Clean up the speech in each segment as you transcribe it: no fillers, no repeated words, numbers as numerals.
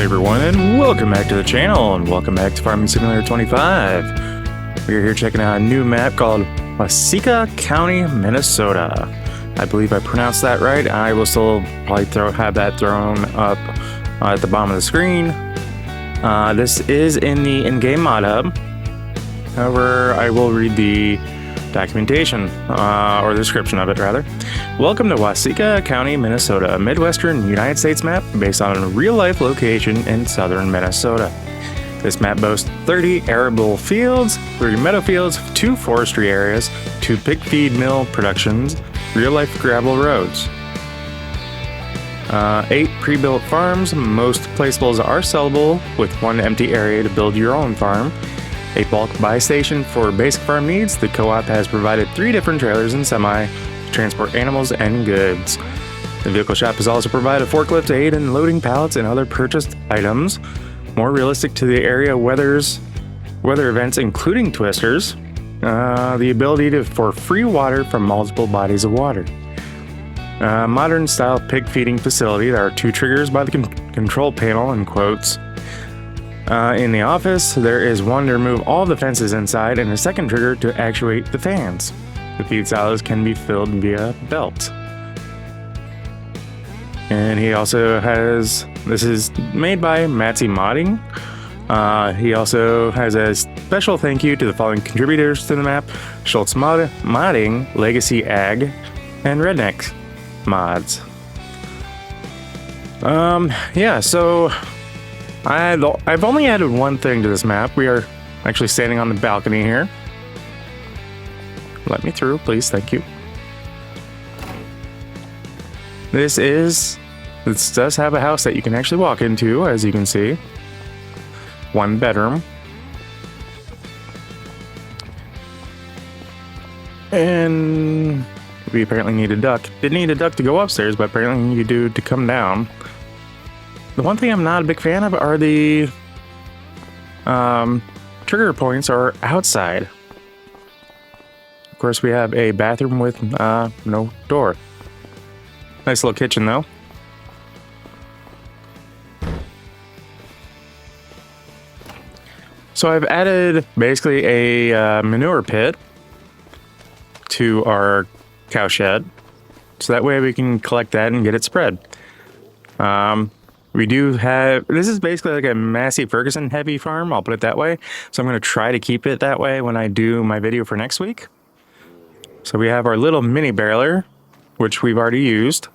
everyone, and welcome back to the channel, and welcome back to Farming Simulator 25. We're here checking out a new map called Waseca County, Minnesota. I believe I pronounced that right. I will still probably have that thrown up at the bottom of the screen. This is in the in-game mod hub. However, I will read the documentation, or the description of it rather. Welcome to Waseca County, Minnesota, a Midwestern United States map based on a real-life location in southern Minnesota. This map boasts 30 arable fields, 30 meadow fields, 2 forestry areas, 2 pig feed mill productions, real-life gravel roads, 8 pre-built farms. Most placeables are sellable, with 1 empty area to build your own farm. A bulk buy station for basic farm needs. The co-op has provided 3 different trailers and semi to transport animals and goods. The vehicle shop has also provided a forklift to aid in loading pallets and other purchased items. More realistic to the area weather events, including twisters. The ability for free water from multiple bodies of water. Modern style pig feeding facility. There are 2 triggers by the control panel in quotes. In the office, there is 1 to remove all the fences inside and a 2nd trigger to actuate the fans. The feed silos can be filled via belt. And he also has, this is made by Matsy Modding. He also has a special thank you to the following contributors to the map: Schultz Modding, Legacy Ag, and Redneck Mods. Yeah, so I've only added 1 thing to this map. We are actually standing on the balcony here. Let me through, please. Thank you. This does have a house that you can actually walk into, as you can see. 1 bedroom. And we apparently need a duck. Didn't need a duck to go upstairs, but apparently you do to come down. The one thing I'm not a big fan of are the trigger points are outside. Of course, we have a bathroom with no door. Nice little kitchen, though. So I've added basically a manure pit to our cow shed, so that way we can collect that and get it spread. We do have, this is basically like a Massey Ferguson heavy farm, I'll put it that way. So I'm going to try to keep it that way when I do my video for next week. So we have our little mini baler, which we've already used.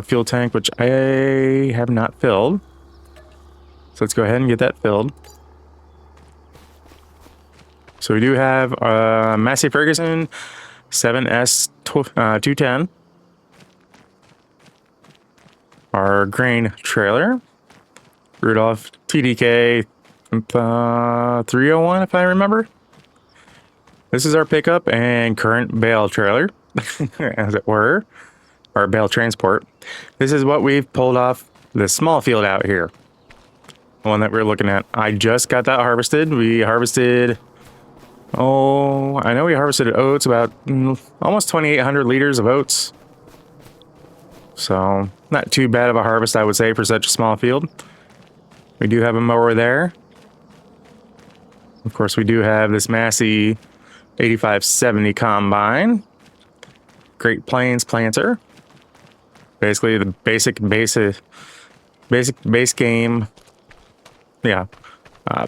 Fuel tank, which I have not filled. So let's go ahead and get that filled. So we do have Massey Ferguson 7S 210, our grain trailer, Rudolph TDK 301 if I remember. This is our pickup and current bale trailer, as it were, our bale transport. This is what we've pulled off the small field out here, the one that we're looking at. I just got that harvested. We harvested, I know we harvested oats, about almost 2,800 liters of oats. So, not too bad of a harvest, I would say, for such a small field. We do have a mower there. Of course, we do have this Massey 8570 combine. Great Plains planter. Basically, the basic base game,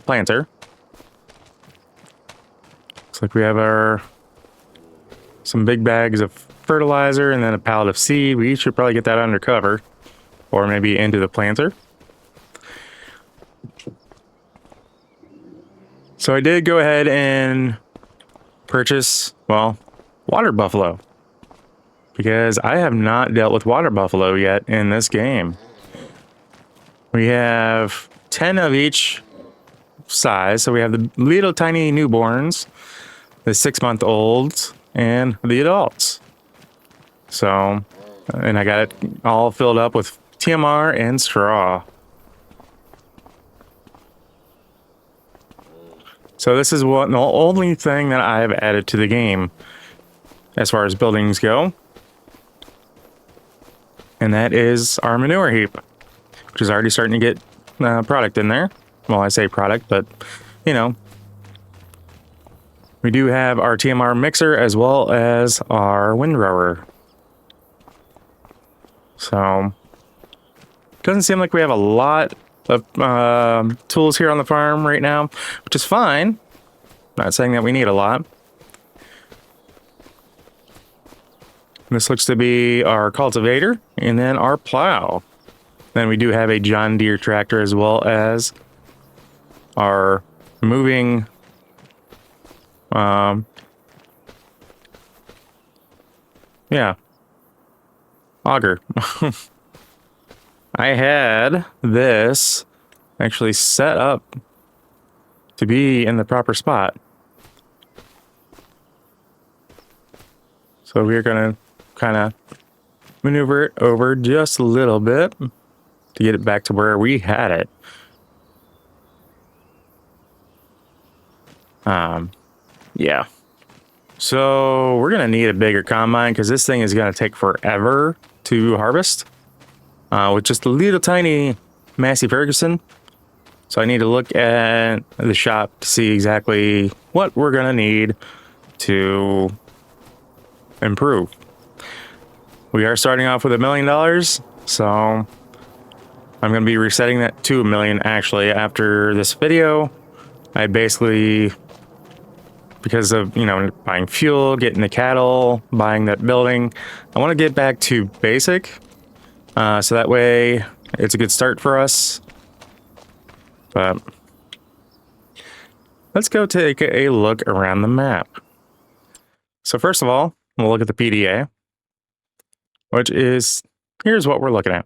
planter. Like we have some big bags of fertilizer and then a pallet of seed. We should probably get that under cover, or maybe into the planter. So I did go ahead and purchase, water buffalo, because I have not dealt with water buffalo yet in this game. We have 10 of each size. So we have the little tiny newborns, the 6-month-olds, and the adults. So, and I got it all filled up with TMR and straw. So this is the only thing that I've added to the game as far as buildings go. And that is our manure heap, which is already starting to get product in there. Well, I say product, but you know, we do have our TMR mixer as well as our windrower. So, doesn't seem like we have a lot of tools here on the farm right now, which is fine. Not saying that we need a lot. This looks to be our cultivator and then our plow. Then we do have a John Deere tractor as well as our moving yeah, auger. I had this actually set up to be in the proper spot. So we're gonna kind of maneuver it over just a little bit to get it back to where we had it. Yeah. So we're gonna need a bigger combine because this thing is gonna take forever to harvest. With just a little tiny Massey Ferguson. So I need to look at the shop to see exactly what we're gonna need to improve. We are starting off with $1 million, so I'm gonna be resetting that to $1 million actually after this video. I basically, because of, you know, buying fuel, getting the cattle, buying that building, I want to get back to basic. So that way it's a good start for us. But let's go take a look around the map. So first of all, we'll look at the PDA, which is, here's what we're looking at.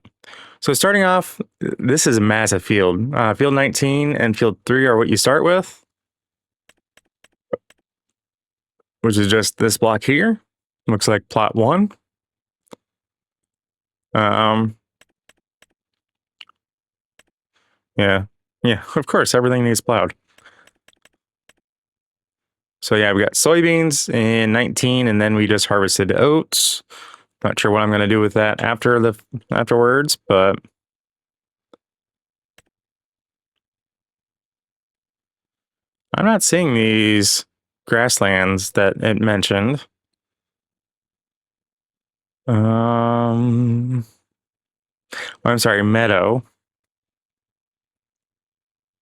So starting off, this is a massive field. Field 19 and field 3 are what you start with, which is just this block here. Looks like plot 1. Yeah, of course, everything needs plowed. So yeah, we got soybeans in 19, and then we just harvested oats. Not sure what I'm going to do with that afterwards, but I'm not seeing these grasslands that it mentioned. I'm sorry, meadow.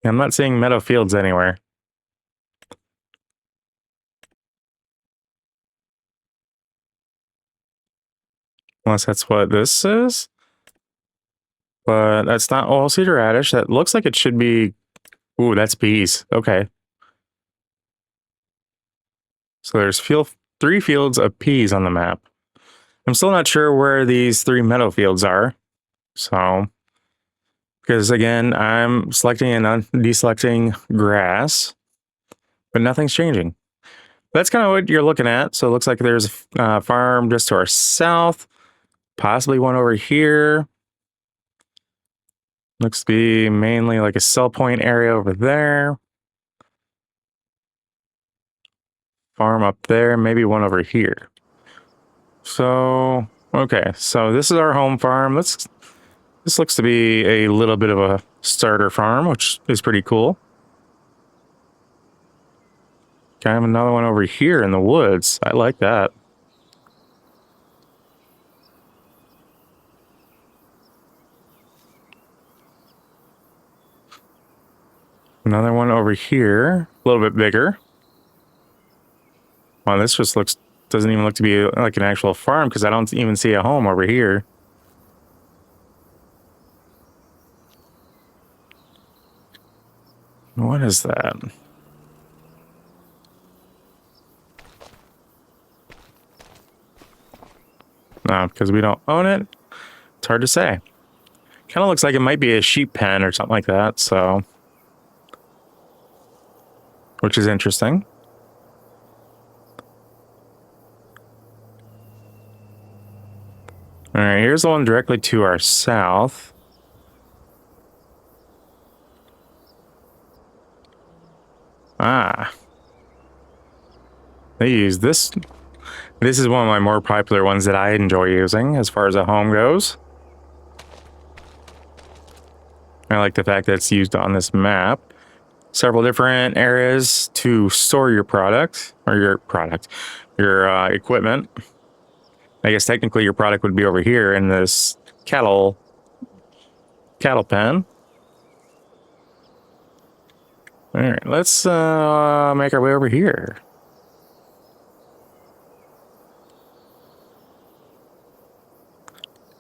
I'm not seeing meadow fields anywhere. Unless that's what this is. But that's not oilseed or radish. That looks like it should be... Ooh, that's peas. Okay. So there's 3 fields of peas on the map. I'm still not sure where these 3 meadow fields are. So... Because again, I'm selecting and deselecting grass. But nothing's changing. That's kind of what you're looking at. So it looks like there's a farm just to our south. Possibly one over here. Looks to be mainly like a sell point area over there. Farm up there, maybe one over here. So, okay, so this is our home farm. This looks to be a little bit of a starter farm, which is pretty cool. Okay, I have another one over here in the woods. I like that. Another one over here, a little bit bigger. Wow, this just doesn't even look to be like an actual farm because I don't even see a home over here. What is that? No, because we don't own it. It's hard to say. Kind of looks like it might be a sheep pen or something like that, so... Which is interesting. All right, here's the one directly to our south. Ah. They use this. This is one of my more popular ones that I enjoy using as far as a home goes. I like the fact that it's used on this map. Several different areas to store your product, or your equipment. I guess technically your product would be over here in this cattle pen. All right, let's make our way over here.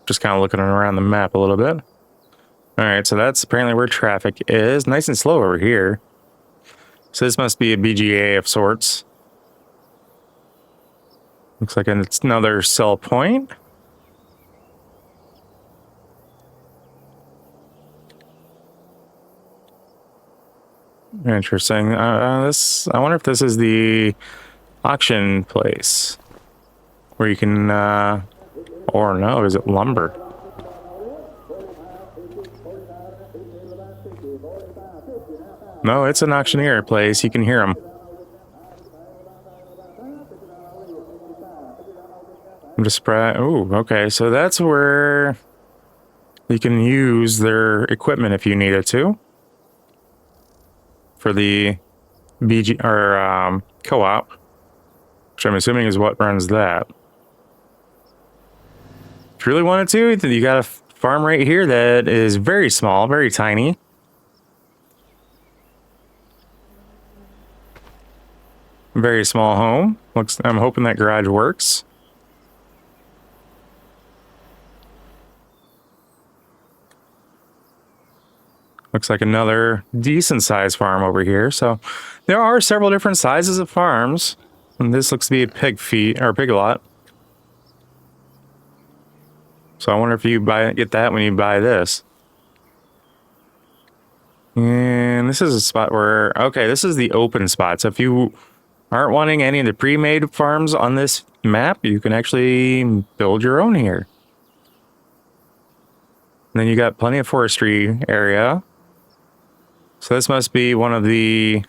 Just kind of looking around the map a little bit. All right, so that's apparently where traffic is. Nice and slow over here. So this must be a BGA of sorts. Looks like it's another sell point. Interesting. I wonder if this is the auction place where you can, or no, is it lumber? No, it's an auctioneer place. You can hear them. I'm just surprised. Oh, okay. So that's where you can use their equipment if you needed to. For the BG or co-op, which I'm assuming is what runs that. If you really wanted to, you got a farm right here that is very small, very tiny. Very small home. I'm hoping that garage works. Looks like another decent sized farm over here. So there are several different sizes of farms. And this looks to be a pig lot. So I wonder if you get that when you buy this. And this is a spot where, okay, this is the open spot. So if you aren't wanting any of the pre-made farms on this map, you can actually build your own here. And then you got plenty of forestry area. So this must be one of the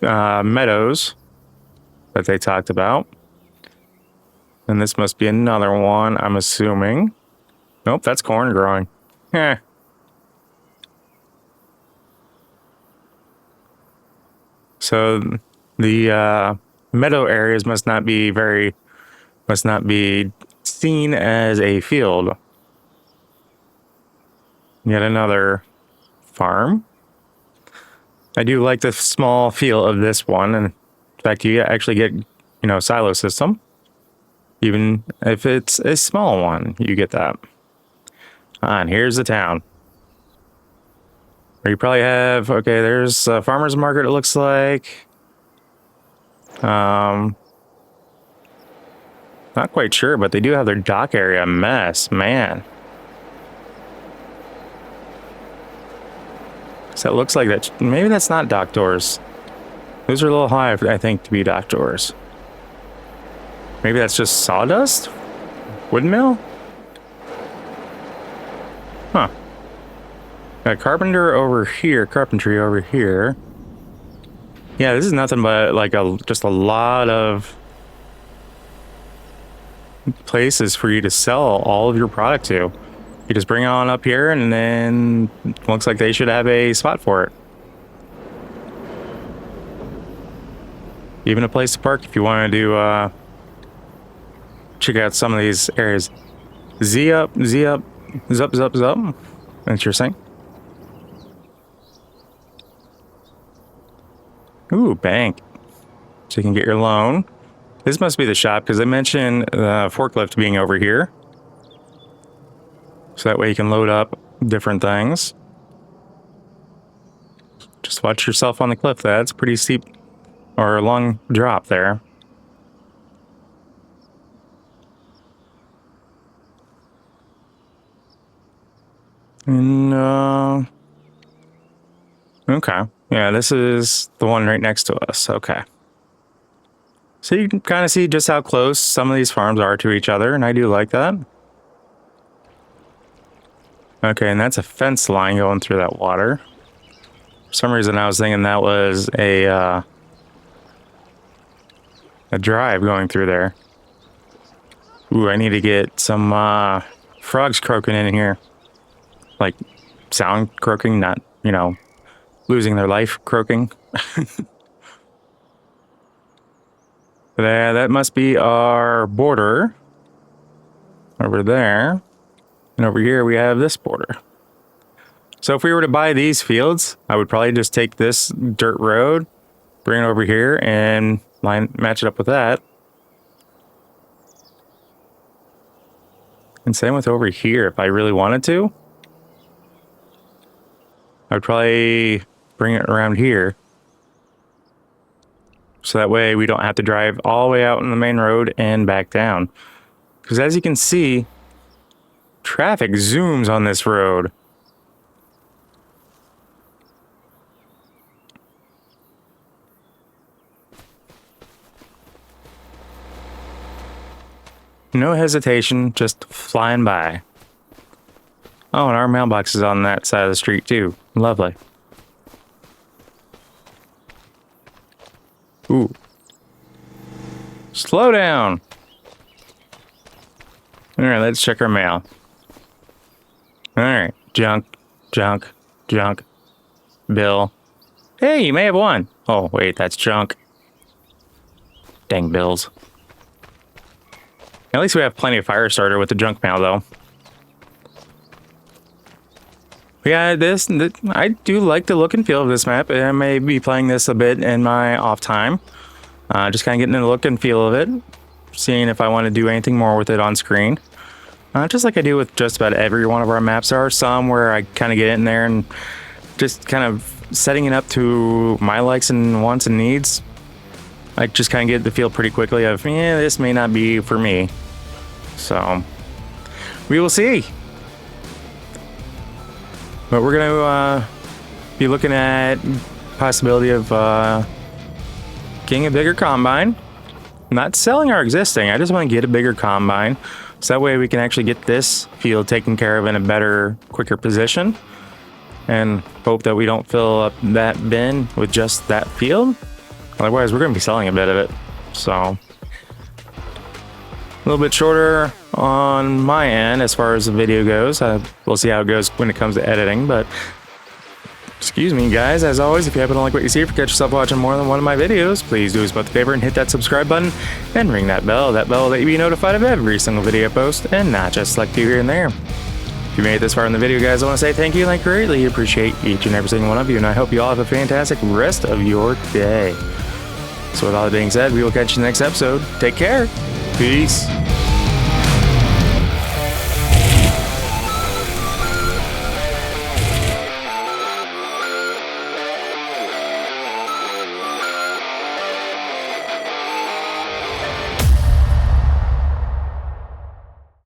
meadows that they talked about. And this must be another one, I'm assuming. Nope, that's corn growing. Eh. So the meadow areas must not be seen as a field. Yet another farm. I do like the small feel of this one, and in fact, you actually get, silo system. Even if it's a small one, you get that. And here's the town. Or you probably have, okay, there's a farmer's market, it looks like. Not quite sure, but they do have their dock area a mess, man. So it looks like that, maybe that's not dock doors. Those are a little high, I think, to be dock doors. Maybe that's just sawdust? Wooden mill? Huh. Got carpentry over here. Yeah, this is nothing but like just a lot of places for you to sell all of your product to. You just bring it on up here, and then it looks like they should have a spot for it. Even a place to park if you want to do, check out some of these areas. Z up, zup. Interesting. Ooh, bank. So you can get your loan. This must be the shop because they mentioned the forklift being over here. So that way you can load up different things. Just watch yourself on the cliff. That's pretty steep or a long drop there. And, okay. Yeah, this is the one right next to us. Okay. So you can kind of see just how close some of these farms are to each other, and I do like that. Okay, and that's a fence line going through that water. For some reason, I was thinking that was a drive going through there. Ooh, I need to get some frogs croaking in here. Like sound croaking, not, you know, losing their life croaking. There, that must be our border. Over there. And over here we have this border. So if we were to buy these fields, I would probably just take this dirt road, bring it over here, and match it up with that. And same with over here, if I really wanted to. I would probably bring it around here. So that way we don't have to drive all the way out on the main road and back down. Because as you can see, traffic zooms on this road. No hesitation, just flying by. Oh, and our mailbox is on that side of the street too. Lovely. Ooh. Slow down. All right, let's check our mail. All right, junk, junk, junk. Bill. Hey, you may have won. Oh, wait, that's junk. Dang bills. At least we have plenty of fire starter with the junk mail, though. Yeah, I do like the look and feel of this map. I may be playing this a bit in my off time. Just kind of getting the look and feel of it. Seeing if I want to do anything more with it on screen. Just like I do with just about every one of our maps. There are some where I kind of get in there and just kind of setting it up to my likes and wants and needs. I just kind of get the feel pretty quickly of, yeah, this may not be for me. So, we will see. But we're going to be looking at possibility of getting a bigger combine. Not selling our existing, I just want to get a bigger combine. So that way we can actually get this field taken care of in a better, quicker position. And hope that we don't fill up that bin with just that field. Otherwise, we're going to be selling a bit of it. So, a little bit shorter on my end as far as the video goes. We'll see how it goes when it comes to editing. But, excuse me, guys. As always, if you happen to like what you see, if you catch yourself watching more than one of my videos, please do us both a favor and hit that subscribe button and ring that bell. That bell will let you be notified of every single video post and not just select few here and there. If you made it this far in the video, guys, I want to say thank you and I greatly appreciate each and every single one of you. And I hope you all have a fantastic rest of your day. So with all that being said, we will catch you in the next episode. Take care. Peace.